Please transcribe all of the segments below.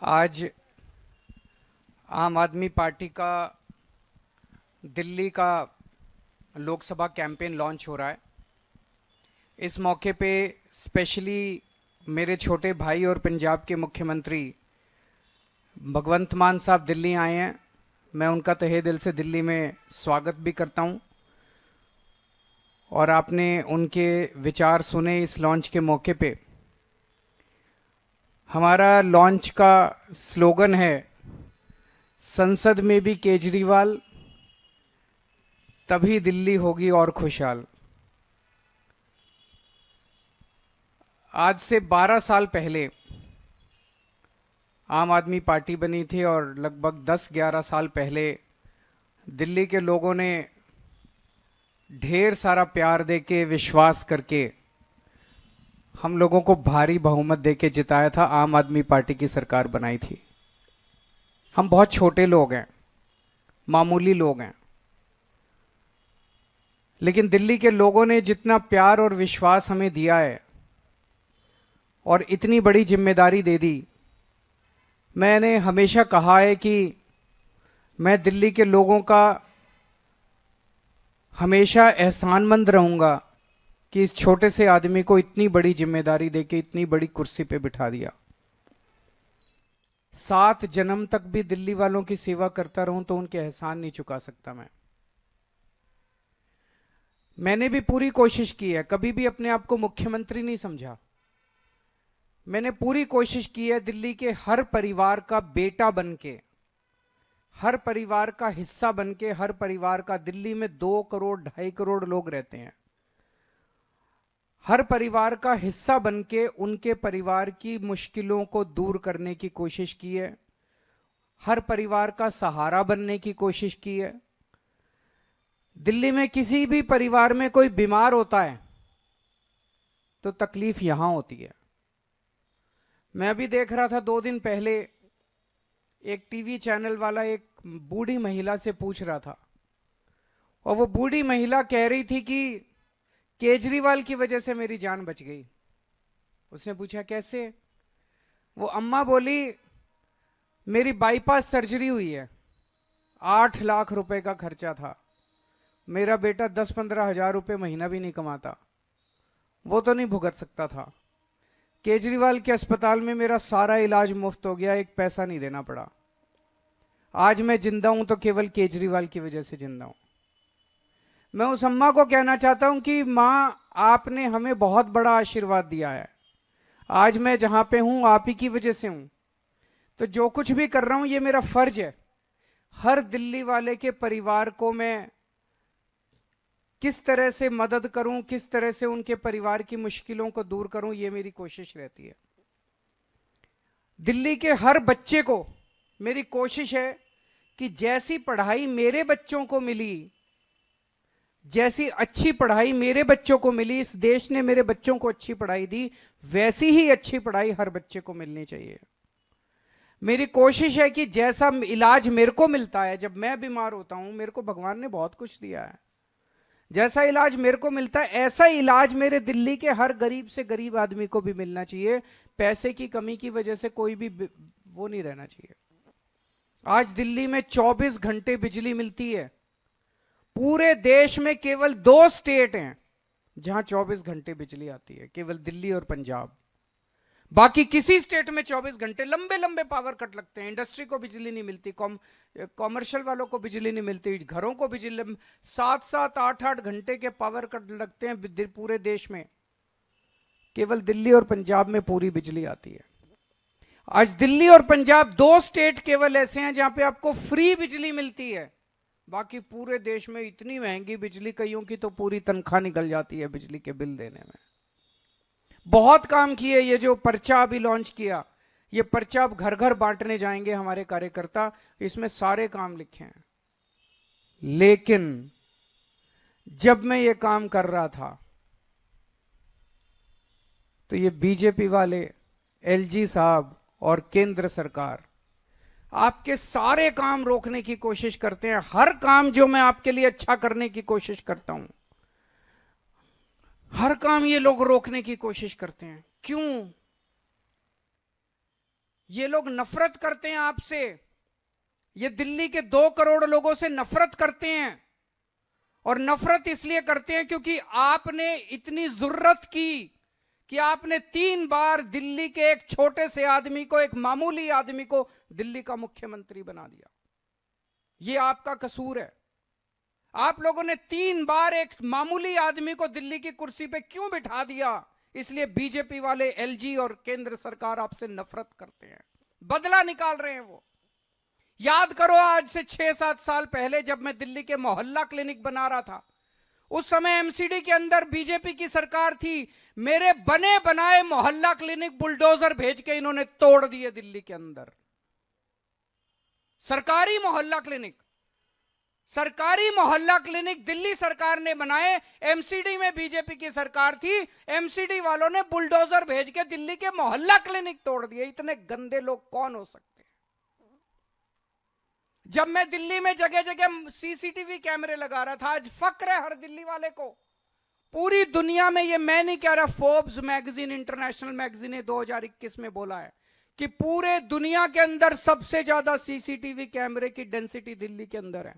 आज आम आदमी पार्टी का दिल्ली का लोकसभा कैंपेन लॉन्च हो रहा है। इस मौके पे स्पेशली मेरे छोटे भाई और पंजाब के मुख्यमंत्री भगवंत मान साहब दिल्ली आए हैं। मैं उनका तहे दिल से दिल्ली में स्वागत भी करता हूं। और आपने उनके विचार सुने इस लॉन्च के मौके पे। हमारा लॉन्च का स्लोगन है, संसद में भी केजरीवाल, तभी दिल्ली होगी और खुशहाल। आज से 12 साल पहले आम आदमी पार्टी बनी थी और लगभग 10-11 साल पहले दिल्ली के लोगों ने ढेर सारा प्यार देके, विश्वास करके हम लोगों को भारी बहुमत देके जिताया था। आम आदमी पार्टी की सरकार बनाई थी। हम बहुत छोटे लोग हैं, मामूली लोग हैं, लेकिन दिल्ली के लोगों ने जितना प्यार और विश्वास हमें दिया है और इतनी बड़ी जिम्मेदारी दे दी। मैंने हमेशा कहा है कि मैं दिल्ली के लोगों का हमेशा एहसानमंद रहूंगा कि इस छोटे से आदमी को इतनी बड़ी जिम्मेदारी देके इतनी बड़ी कुर्सी पे बिठा दिया। 7 जन्म तक भी दिल्ली वालों की सेवा करता रहूं तो उनके एहसान नहीं चुका सकता मैंने भी पूरी कोशिश की है, कभी भी अपने आप को मुख्यमंत्री नहीं समझा। मैंने पूरी कोशिश की है दिल्ली के हर परिवार का बेटा बनके, हर परिवार का हिस्सा बनके, हर परिवार का, दिल्ली में 2 करोड़ 2.5 करोड़ लोग रहते हैं, हर परिवार का हिस्सा बनके उनके परिवार की मुश्किलों को दूर करने की कोशिश की है, हर परिवार का सहारा बनने की कोशिश की है। दिल्ली में किसी भी परिवार में कोई बीमार होता है तो तकलीफ यहां होती है। मैं अभी देख रहा था 2 दिन पहले, एक टीवी चैनल वाला एक बूढ़ी महिला से पूछ रहा था और वो बूढ़ी महिला कह रही थी कि केजरीवाल की वजह से मेरी जान बच गई। उसने पूछा कैसे? वो अम्मा बोली, मेरी बाईपास सर्जरी हुई है, 8 लाख रुपए का खर्चा था, मेरा बेटा 10-15 हजार रुपए महीना भी नहीं कमाता, वो तो नहीं भुगत सकता था। केजरीवाल के अस्पताल में मेरा सारा इलाज मुफ्त हो गया, एक पैसा नहीं देना पड़ा। आज मैं जिंदा हूं तो केवल केजरीवाल की वजह से जिंदा हूं। मैं उस अम्मा को कहना चाहता हूं कि मां, आपने हमें बहुत बड़ा आशीर्वाद दिया है। आज मैं जहां पे हूं आप ही की वजह से हूं। तो जो कुछ भी कर रहा हूं ये मेरा फर्ज है। हर दिल्ली वाले के परिवार को मैं किस तरह से मदद करूं, किस तरह से उनके परिवार की मुश्किलों को दूर करूं, ये मेरी कोशिश रहती है। दिल्ली के हर बच्चे को मेरी कोशिश है कि जैसी पढ़ाई मेरे बच्चों को मिली, जैसी अच्छी पढ़ाई मेरे बच्चों को मिली, इस देश ने मेरे बच्चों को अच्छी पढ़ाई दी, वैसी ही अच्छी पढ़ाई हर बच्चे को मिलनी चाहिए। मेरी कोशिश है कि जैसा इलाज मेरे को मिलता है जब मैं बीमार होता हूं, मेरे को भगवान ने बहुत कुछ दिया है, जैसा इलाज मेरे को मिलता है ऐसा इलाज मेरे दिल्ली के हर गरीब से गरीब आदमी को भी मिलना चाहिए। पैसे की कमी की वजह से कोई भी वो नहीं रहना चाहिए। आज दिल्ली में 24 घंटे बिजली मिलती है। पूरे देश में केवल 2 स्टेट हैं जहां 24 घंटे बिजली आती है, केवल दिल्ली और पंजाब। बाकी किसी स्टेट में 24 घंटे लंबे लंबे पावर कट लगते हैं। इंडस्ट्री को बिजली नहीं मिलती, कॉमर्शियल वालों को बिजली नहीं मिलती, घरों को बिजली 7-7 8-8 घंटे के पावर कट लगते हैं पूरे देश में। केवल दिल्ली और पंजाब में पूरी बिजली आती है। आज दिल्ली और पंजाब 2 स्टेट केवल ऐसे हैं जहां पे आपको फ्री बिजली मिलती है। बाकी पूरे देश में इतनी महंगी बिजली, कईयों की तो पूरी तनख्वाह निकल जाती है बिजली के बिल देने में। बहुत काम किए। ये जो पर्चा अभी लॉन्च किया, ये पर्चा अब घर घर बांटने जाएंगे हमारे कार्यकर्ता, इसमें सारे काम लिखे हैं। लेकिन जब मैं ये काम कर रहा था तो ये बीजेपी वाले, एलजी साहब और केंद्र सरकार आपके सारे काम रोकने की कोशिश करते हैं। हर काम जो मैं आपके लिए अच्छा करने की कोशिश करता हूं, हर काम ये लोग रोकने की कोशिश करते हैं। क्यों? ये लोग नफरत करते हैं आपसे। ये दिल्ली के 2 करोड़ लोगों से नफरत करते हैं, और नफरत इसलिए करते हैं क्योंकि आपने इतनी जुर्रत की कि आपने 3 बार दिल्ली के एक छोटे से आदमी को, एक मामूली आदमी को दिल्ली का मुख्यमंत्री बना दिया। यह आपका कसूर है। आप लोगों ने 3 बार एक मामूली आदमी को दिल्ली की कुर्सी पे क्यों बिठा दिया? इसलिए बीजेपी वाले, एलजी और केंद्र सरकार आपसे नफरत करते हैं, बदला निकाल रहे हैं वो। याद करो, आज से 6-7 साल पहले जब मैं दिल्ली के मोहल्ला क्लिनिक बना रहा था, उस समय एमसीडी के अंदर बीजेपी की सरकार थी। मेरे बने बनाए मोहल्ला क्लिनिक बुलडोजर भेज के इन्होंने तोड़ दिए दिल्ली के अंदर। सरकारी मोहल्ला क्लिनिक, सरकारी मोहल्ला क्लिनिक दिल्ली सरकार ने बनाए। एमसीडी में बीजेपी की सरकार थी, एमसीडी वालों ने बुलडोजर भेज के दिल्ली के मोहल्ला क्लिनिक तोड़ दिए। इतने गंदे लोग कौन हो सकते हैं? जब मैं दिल्ली में जगह जगह सीसीटीवी कैमरे लगा रहा था, आज फक्र है हर दिल्ली वाले को। पूरी दुनिया में, ये मैं नहीं कह रहा, फोर्ब्स मैगजीन, इंटरनेशनल मैगजीन ने 2021 में बोला है कि पूरे दुनिया के अंदर सबसे ज्यादा सीसीटीवी कैमरे की डेंसिटी दिल्ली के अंदर है।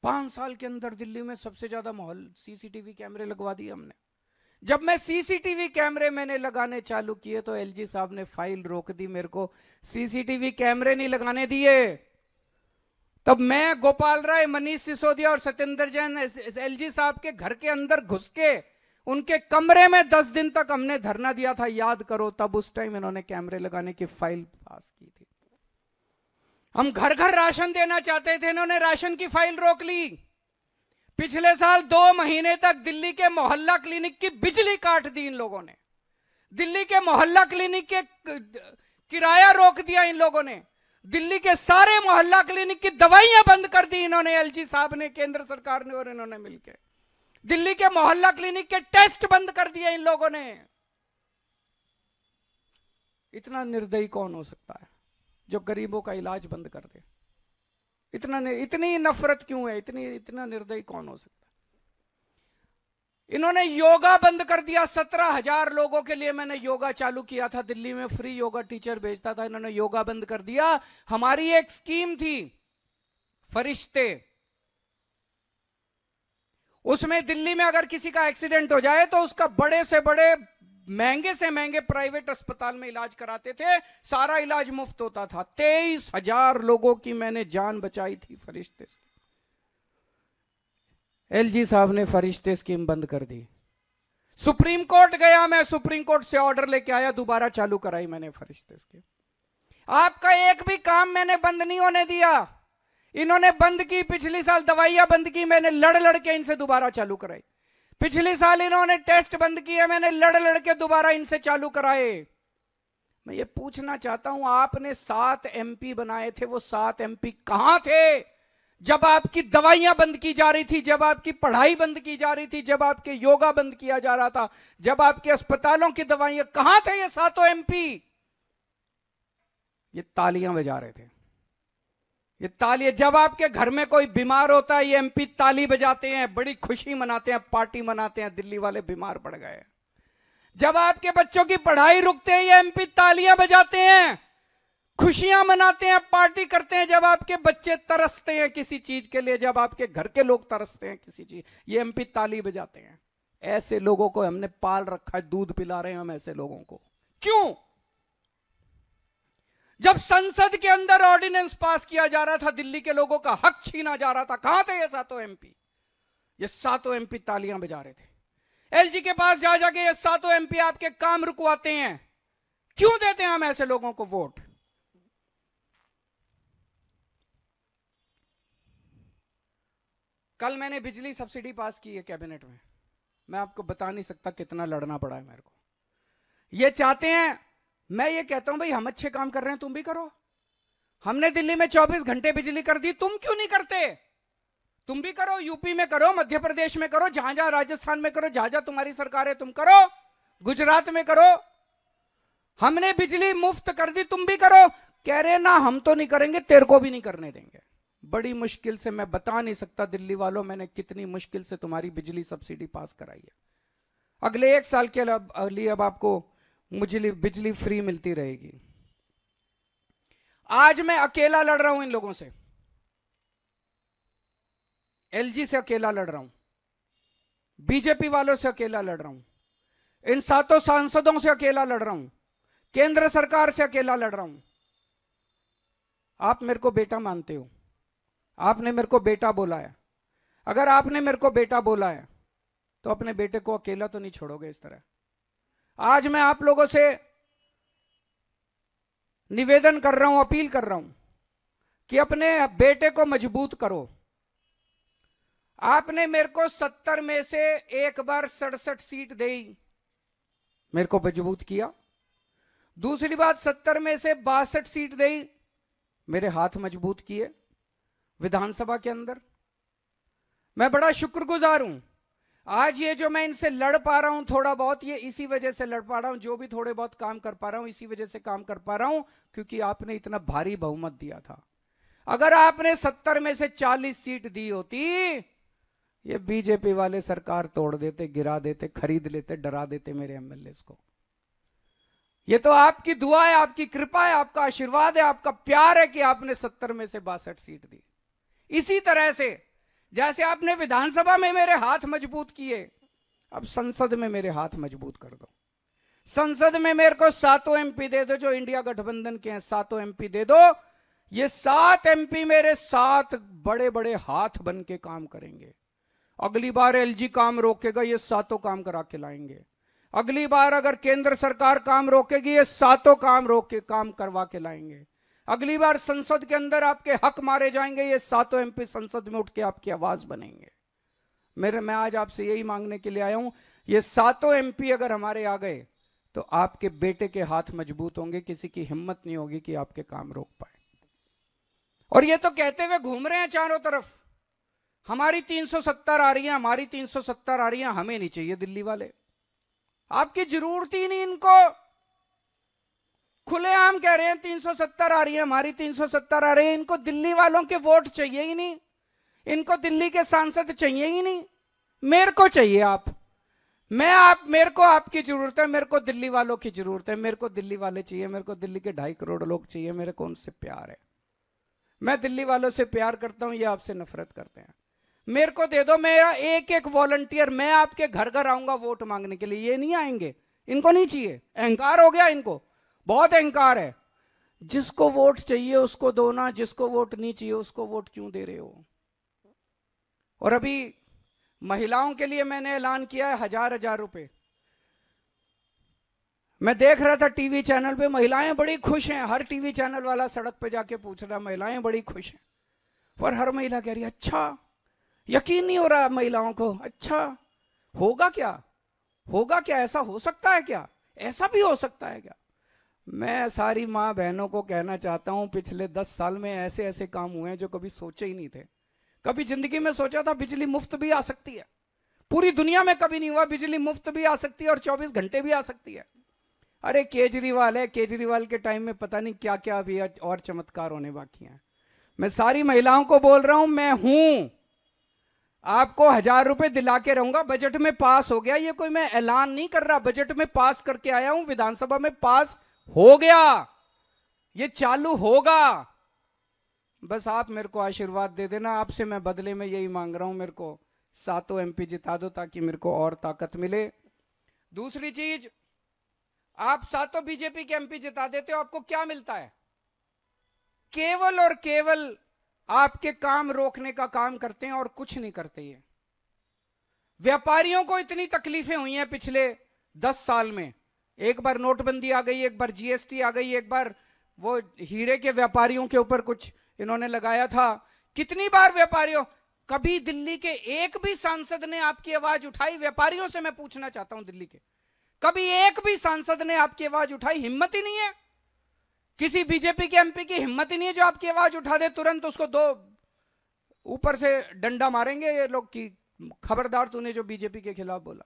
5 साल के अंदर दिल्ली में सबसे ज्यादा सीसीटीवी कैमरे लगवा दिए हमने। जब मैं सीसीटीवी कैमरे मैंने लगाने चालू किए तो एलजी साहब ने फाइल रोक दी, मेरे को सीसीटीवी कैमरे नहीं लगाने दिए। तब मैं, गोपाल राय, मनीष सिसोदिया और सत्येंद्र जैन एलजी साहब के घर के अंदर घुस के उनके कमरे में 10 दिन तक हमने धरना दिया था, याद करो। तब उस टाइम इन्होंने कैमरे लगाने की फाइल पास की थी। हम घर घर राशन देना चाहते थे, इन्होंने राशन की फाइल रोक ली। पिछले साल 2 महीने तक दिल्ली के मोहल्ला क्लिनिक की बिजली काट दी इन लोगों ने। दिल्ली के मोहल्ला क्लिनिक के किराया रोक दिया इन लोगों ने। दिल्ली के सारे मोहल्ला क्लिनिक की दवाइयां बंद कर दी इन्होंने, एलजी साहब ने, केंद्र सरकार ने और इन्होंने मिलकर। दिल्ली के मोहल्ला क्लिनिक के टेस्ट बंद कर दिए इन लोगों ने। इतना निर्दयी कौन हो सकता है जो गरीबों का इलाज बंद कर दे? इतनी नफरत क्यों है? इतना निर्दयी कौन हो सकता है? इन्होंने योगा बंद कर दिया। 17,000 लोगों के लिए मैंने योगा चालू किया था दिल्ली में, फ्री योगा टीचर भेजता था, इन्होंने योगा बंद कर दिया। हमारी एक स्कीम थी फरिश्ते, उसमें दिल्ली में अगर किसी का एक्सीडेंट हो जाए तो उसका बड़े से बड़े, महंगे से महंगे प्राइवेट अस्पताल में इलाज कराते थे, सारा इलाज मुफ्त होता था। 23,000 लोगों की मैंने जान बचाई थी फरिश्ते से। एलजी साहब ने फरिश्ते स्कीम बंद कर दी। सुप्रीम कोर्ट गया मैं, सुप्रीम कोर्ट से ऑर्डर लेके आया, दोबारा चालू कराई मैंने फरिश्ते स्कीम। आपका एक भी काम मैंने बंद नहीं होने दिया। इन्होंने बंद की, पिछले साल दवाइयां बंद की, मैंने लड़ लड़ के इनसे दोबारा चालू कराई। पिछले साल इन्होंने टेस्ट बंद किए, मैंने लड़ लड़ के दोबारा इनसे चालू कराए। मैं ये पूछना चाहता हूं, आपने 7 एमपी बनाए थे, वो 7 एमपी कहां थे जब आपकी दवाइयां बंद की जा रही थी, जब आपकी पढ़ाई बंद की जा रही थी, जब आपके योगा बंद किया जा रहा था, जब आपके अस्पतालों की दवाइयां? कहां थे ये 7 एमपी? ये तालियां बजा रहे थे। ये ताली, जब आपके घर में कोई बीमार होता है ये एमपी ताली बजाते हैं, बड़ी खुशी मनाते हैं, पार्टी मनाते हैं, दिल्ली वाले बीमार पड़ गए। जब आपके बच्चों की पढ़ाई रुकते हैं ये एमपी तालियां बजाते हैं, खुशियां मनाते हैं, पार्टी करते हैं। जब आपके बच्चे तरसते हैं किसी चीज के लिए, जब आपके घर के लोग तरसते हैं किसी चीज, ये एमपी ताली बजाते हैं। ऐसे लोगों को हमने पाल रखा है, दूध पिला रहे हैं हम ऐसे लोगों को। क्यों? जब संसद के अंदर ऑर्डिनेंस पास किया जा रहा था, दिल्ली के लोगों का हक छीना जा रहा था, कहां थे ये 7 एमपी? ये 7 एमपी तालियां बजा रहे थे। एलजी के पास जा जाके ये 7 एमपी आपके काम रुकवाते हैं। क्यों देते हैं हम ऐसे लोगों को वोट? कल मैंने बिजली सब्सिडी पास की है कैबिनेट में, मैं आपको बता नहीं सकता कितना लड़ना पड़ा है मेरे को। ये चाहते हैं, मैं ये कहता हूं भाई हम अच्छे काम कर रहे हैं, तुम भी करो। हमने दिल्ली में 24 घंटे बिजली कर दी, तुम क्यों नहीं करते? तुम भी करो, यूपी में करो, मध्य प्रदेश में करो, जहां जहां, राजस्थान में करो, जहां जहां तुम्हारी सरकार है तुम करो, गुजरात में करो। हमने बिजली मुफ्त कर दी, तुम भी करो। कह रहे ना हम तो नहीं करेंगे, तेरे को भी नहीं करने देंगे। बड़ी मुश्किल से, मैं बता नहीं सकता दिल्ली वालों मैंने कितनी मुश्किल से तुम्हारी बिजली सब्सिडी पास कराई है। अगले 1 साल के लिए अब आपको बिजली फ्री मिलती रहेगी। आज मैं अकेला लड़ रहा हूं इन लोगों से, एलजी से अकेला लड़ रहा हूं, बीजेपी वालों से अकेला लड़ रहा हूं, इन 7 सांसदों से अकेला लड़ रहा हूं, केंद्र सरकार से अकेला लड़ रहा हूं। आप मेरे को बेटा मानते हो, आपने मेरे को बेटा बोला है। अगर आपने मेरे को बेटा बोला है तो अपने बेटे को अकेला तो नहीं छोड़ोगे इस तरह। आज मैं आप लोगों से निवेदन कर रहा हूं, अपील कर रहा हूं कि अपने बेटे को मजबूत करो। आपने मेरे को 70 में से एक बार 67 सीट दी, मेरे को मजबूत किया। दूसरी बात, 70 में से 62 सीट दी, मेरे हाथ मजबूत किए विधानसभा के अंदर। मैं बड़ा शुक्रगुजार हूं। आज ये जो मैं इनसे लड़ पा रहा हूं थोड़ा बहुत, ये इसी वजह से लड़ पा रहा हूं, जो भी थोड़े बहुत काम कर पा रहा हूं इसी वजह से काम कर पा रहा हूं, क्योंकि आपने इतना भारी बहुमत दिया था। अगर आपने 70 में से 40 सीट दी होती, ये बीजेपी वाले सरकार तोड़ देते, गिरा देते, खरीद लेते, डरा देते मेरे एमएलए को। ये तो आपकी दुआ है, आपकी कृपा है, आपका आशीर्वाद है, आपका प्यार है कि आपने 70 में से 62 सीट दी। इसी तरह से जैसे आपने विधानसभा में मेरे हाथ मजबूत किए, अब संसद में मेरे हाथ मजबूत कर दो। संसद में मेरे को 7 एमपी दे दो, जो इंडिया गठबंधन के हैं 7 एमपी दे दो। ये 7 एमपी मेरे 7 बड़े बड़े हाथ बन के काम करेंगे। अगली बार एलजी काम रोकेगा, ये 7 काम करा के लाएंगे। अगली बार अगर केंद्र सरकार काम रोकेगी, ये 7 काम रोक के काम करवा के लाएंगे। अगली बार संसद के अंदर आपके हक मारे जाएंगे, ये 7 एमपी संसद में उठ के आपकी आवाज बनेंगे। मैं आज आपसे यही मांगने के लिए आया हूं, ये 7 एमपी अगर हमारे आ गए तो आपके बेटे के हाथ मजबूत होंगे, किसी की हिम्मत नहीं होगी कि आपके काम रोक पाए। और ये तो कहते हुए घूम रहे हैं चारों तरफ, हमारी 370 आ रही है, हमारी 370 आ रही है, हमें नहीं चाहिए दिल्ली वाले। आपकी जरूरत ही नहीं इनको। खुलेआम कह रहे हैं 370 आ रही है, हमारी 370 आ रही है। इनको दिल्ली वालों के वोट चाहिए ही नहीं, इनको दिल्ली के सांसद चाहिए ही नहीं। मेरे को चाहिए आप, मेरे को आपकी जरूरत है, मेरे को दिल्ली वालों की जरूरत है, मेरे को दिल्ली वाले चाहिए, मेरे को दिल्ली के 2.5 करोड़ लोग चाहिए, मेरे को उनसे प्यार है। मैं दिल्ली वालों से प्यार करता हूं, ये आपसे नफरत करते हैं। मेरे को दे दो, मेरा एक एक वॉलंटियर, मैं आपके घर घर आऊंगा वोट मांगने के लिए। ये नहीं आएंगे, इनको नहीं चाहिए, अहंकार हो गया इनको, बहुत अहंकार है। जिसको वोट चाहिए उसको दो ना, जिसको वोट नहीं चाहिए उसको वोट क्यों दे रहे हो। और अभी महिलाओं के लिए मैंने ऐलान किया है 1000 रुपए। मैं देख रहा था टीवी चैनल पे, महिलाएं बड़ी खुश हैं, हर टीवी चैनल वाला सड़क पे जाके पूछ रहा महिलाएं बड़ी खुश हैं, पर हर महिला कह रही है अच्छा, यकीन नहीं हो रहा महिलाओं को, अच्छा होगा क्या, होगा क्या, ऐसा हो सकता है क्या, ऐसा भी हो सकता है क्या। मैं सारी माँ बहनों को कहना चाहता हूं, पिछले 10 साल में ऐसे ऐसे काम हुए हैं जो कभी सोचे ही नहीं थे। कभी जिंदगी में सोचा था बिजली मुफ्त भी आ सकती है, पूरी दुनिया में कभी नहीं हुआ, बिजली मुफ्त भी आ सकती है और 24 घंटे भी आ सकती है। अरे केजरीवाल है, केजरीवाल के टाइम में पता नहीं क्या क्या अभी और चमत्कार होने बाकी हैं। मैं सारी महिलाओं को बोल रहा हूं, मैं हूं, आपको 1000 रुपए दिला के रहूंगा। बजट में पास हो गया, ये कोई मैं ऐलान नहीं कर रहा, बजट में पास करके आया हूं, विधानसभा में पास हो गया, ये चालू होगा। बस आप मेरे को आशीर्वाद दे देना, आपसे मैं बदले में यही मांग रहा हूं, मेरे को 7 एमपी जिता दो ताकि मेरे को और ताकत मिले। दूसरी चीज, आप 7 बीजेपी के एमपी जिता देते हो, आपको क्या मिलता है? केवल और केवल आपके काम रोकने का काम करते हैं और कुछ नहीं करते। ये व्यापारियों को इतनी तकलीफें हुई हैं पिछले 10 साल में, एक बार नोटबंदी आ गई, एक बार जीएसटी आ गई, एक बार वो हीरे के व्यापारियों के ऊपर कुछ इन्होंने लगाया था। कितनी बार व्यापारियों, कभी दिल्ली के एक भी सांसद ने आपकी आवाज उठाई? व्यापारियों से मैं पूछना चाहता हूं, दिल्ली के कभी एक भी सांसद ने आपकी आवाज उठाई? हिम्मत ही नहीं है, किसी बीजेपी के एमपी की हिम्मत ही नहीं है जो आपकी आवाज उठा दे, तुरंत उसको 2 ऊपर से डंडा मारेंगे ये लोग की, खबरदार तूने जो बीजेपी के खिलाफ बोला।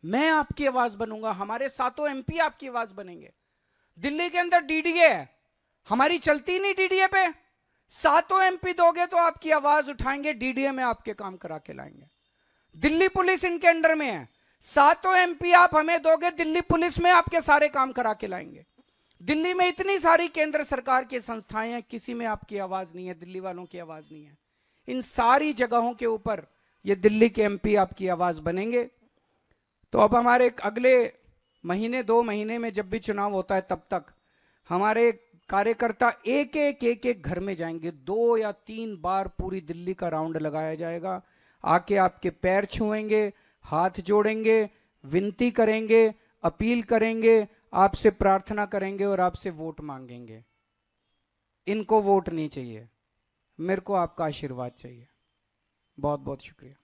मैं आपकी आवाज बनूंगा, हमारे 7 एमपी आपकी आवाज बनेंगे। दिल्ली के अंदर डीडीए है, हमारी चलती नहीं डीडीए पे, 7 एमपी दोगे तो आपकी आवाज उठाएंगे, डीडीए में आपके काम करा के लाएंगे। दिल्ली पुलिस इनके अंडर में है, 7 एमपी आप हमें दोगे, दिल्ली पुलिस में आपके सारे काम करा के लाएंगे। दिल्ली में इतनी सारी केंद्र सरकार की संस्थाएं हैं, किसी में आपकी आवाज नहीं है, दिल्ली वालों की आवाज नहीं है। इन सारी जगहों के ऊपर ये दिल्ली के एमपी आपकी आवाज बनेंगे। तो अब हमारे अगले महीने 2 महीने में जब भी चुनाव होता है, तब तक हमारे कार्यकर्ता एक एक घर में जाएंगे। 2 या 3 बार पूरी दिल्ली का राउंड लगाया जाएगा। आके आपके पैर छुएंगे, हाथ जोड़ेंगे, विनती करेंगे, अपील करेंगे, आपसे प्रार्थना करेंगे और आपसे वोट मांगेंगे। इनको वोट नहीं चाहिए, मेरे को आपका आशीर्वाद चाहिए। बहुत बहुत शुक्रिया।